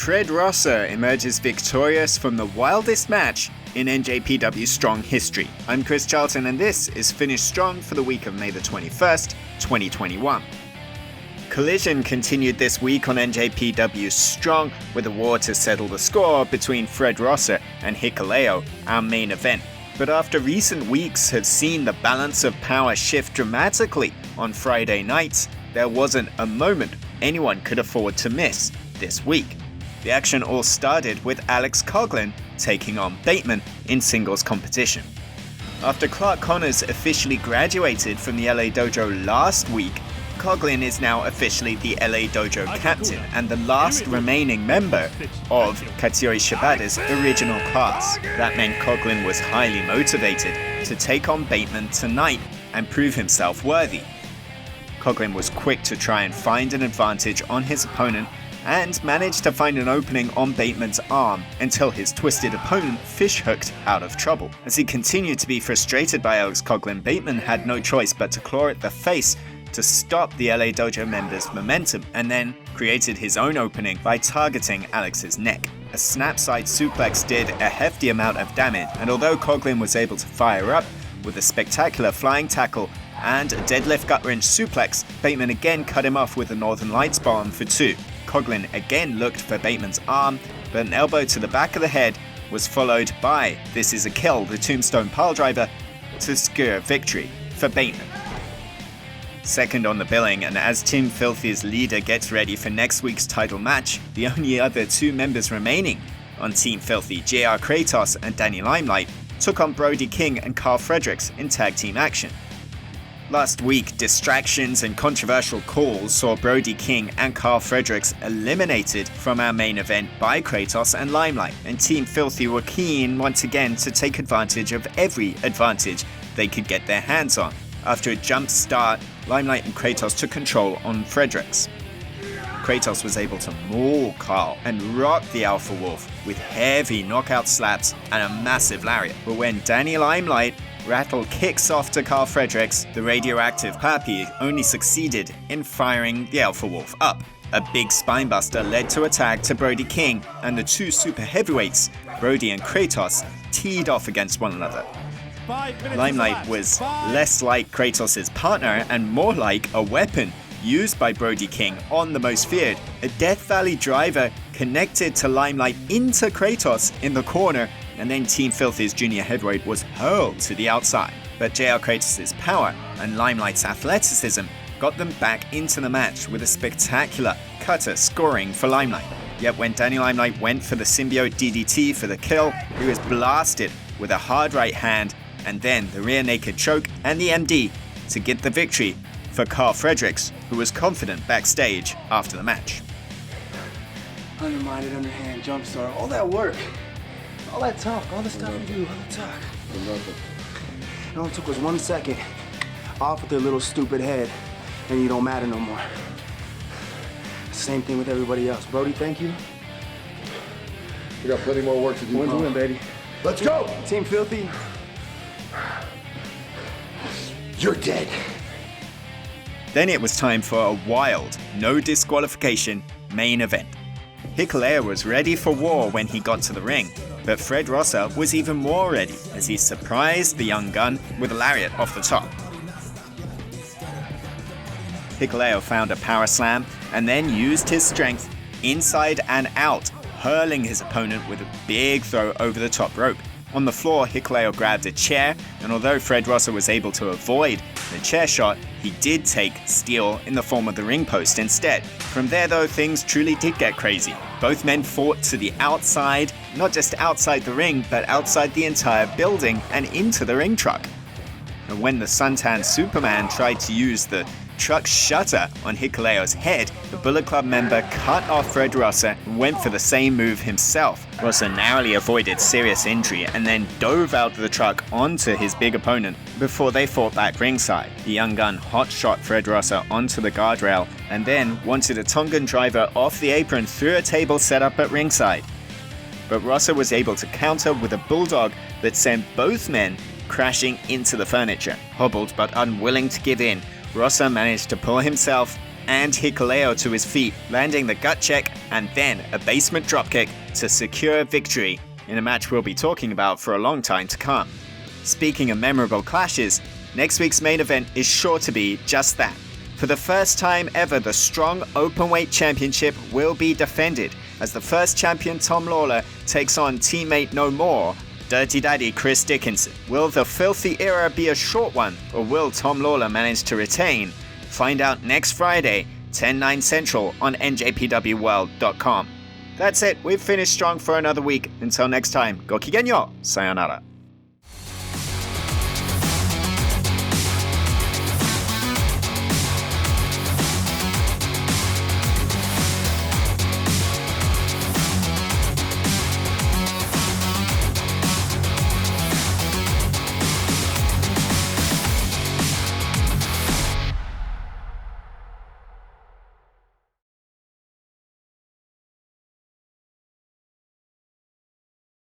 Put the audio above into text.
Fred Rosser emerges victorious from the wildest match in NJPW Strong history. I'm Chris Charlton and this is Finish Strong for the week of May the 21st, 2021. Collision continued this week on NJPW Strong with a war to settle the score between Fred Rosser and Hikuleo, our main event. But after recent weeks have seen the balance of power shift dramatically on Friday nights, there wasn't a moment anyone could afford to miss this week. The action all started with Alex Coughlin taking on Bateman in singles competition. After Clark Connors officially graduated from the LA Dojo last week, Coughlin is now officially the LA Dojo captain and the last remaining member of Katsuyori Shibata's original class. That meant Coughlin was highly motivated to take on Bateman tonight and prove himself worthy. Coughlin was quick to try and find an advantage on his opponent and managed to find an opening on Bateman's arm until his twisted opponent fish-hooked out of trouble. As he continued to be frustrated by Alex Coughlin, Bateman had no choice but to claw at the face to stop the LA Dojo member's momentum, and then created his own opening by targeting Alex's neck. A snap-side suplex did a hefty amount of damage, and although Coughlin was able to fire up with a spectacular flying tackle and a deadlift gut-wrench suplex, Bateman again cut him off with a Northern Lights bomb for 2. Coughlin again looked for Bateman's arm, but an elbow to the back of the head was followed by This Is a Kill, the Tombstone Piledriver, to secure victory for Bateman. Second on the billing, and as Team Filthy's leader gets ready for next week's title match, the only other two members remaining on Team Filthy, JR Kratos and Danny Limelight, took on Brody King and Carl Fredericks in tag team action. Last week, distractions and controversial calls saw Brody King and Carl Fredericks eliminated from our main event by Kratos and Limelight, and Team Filthy were keen once again to take advantage of every advantage they could get their hands on. After a jump start, Limelight and Kratos took control on Fredericks. Kratos was able to maul Carl and rock the Alpha Wolf with heavy knockout slaps and a massive lariat. But when Danny Limelight rattled kicks off to Carl Fredericks, the radioactive Pappy only succeeded in firing the Alpha Wolf up. A big spinebuster led to a tag to Brody King, and the two super heavyweights, Brody and Kratos, teed off against one another. Limelight was less like Kratos' partner and more like a weapon used by Brody King on the most feared. A Death Valley driver connected to Limelight into Kratos in the corner, and then Team Filthy's junior heavyweight was hurled to the outside. But JR Kratos' power and Limelight's athleticism got them back into the match with a spectacular cutter scoring for Limelight. Yet when Danny Limelight went for the symbiote DDT for the kill, he was blasted with a hard right hand and then the rear naked choke and the MD to get the victory for Carl Fredericks, who was confident backstage after the match. Undermined, underhand, jumpstart, all that work, all that talk, all the stuff you do, all the talk. It all took was 1 second off with their little stupid head, and you don't matter no more. Same thing with everybody else. Brody, thank you. We got plenty more work to do. Wins win, baby. Let's go! Team Filthy. You're dead. Then it was time for a wild, no disqualification main event. Hikuleo was ready for war when he got to the ring, but Fred Rosser was even more ready as he surprised the young gun with a lariat off the top. Hikuleo found a power slam and then used his strength inside and out, hurling his opponent with a big throw over the top rope. On the floor, Hikuleo grabbed a chair, and although Fred Rosser was able to avoid the chair shot, he did take steel in the form of the ring post instead. From there though, things truly did get crazy. Both men fought to the outside, not just outside the ring, but outside the entire building and into the ring truck. And when the suntan Superman tried to use the truck shutter on Hikuleo's head, the Bullet Club member cut off Fred Rosser and went for the same move himself. Rosser narrowly avoided serious injury and then dove out of the truck onto his big opponent before they fought back ringside. The young gun hot-shot Fred Rosser onto the guardrail and then wanted a Tongan driver off the apron through a table set up at ringside. But Rosser was able to counter with a bulldog that sent both men crashing into the furniture. Hobbled but unwilling to give in, Rosser managed to pull himself and Hikuleo to his feet, landing the gut check and then a basement dropkick to secure victory in a match we'll be talking about for a long time to come. Speaking of memorable clashes, next week's main event is sure to be just that. For the first time ever, the Strong Openweight Championship will be defended as the first champion Tom Lawler takes on teammate no more, Dirty Daddy Chris Dickinson. Will the filthy era be a short one, or will Tom Lawler manage to retain? Find out next Friday, 10/9 Central on njpwworld.com. That's it, we've finished Strong for another week. Until next time, go kigenyo, sayonara.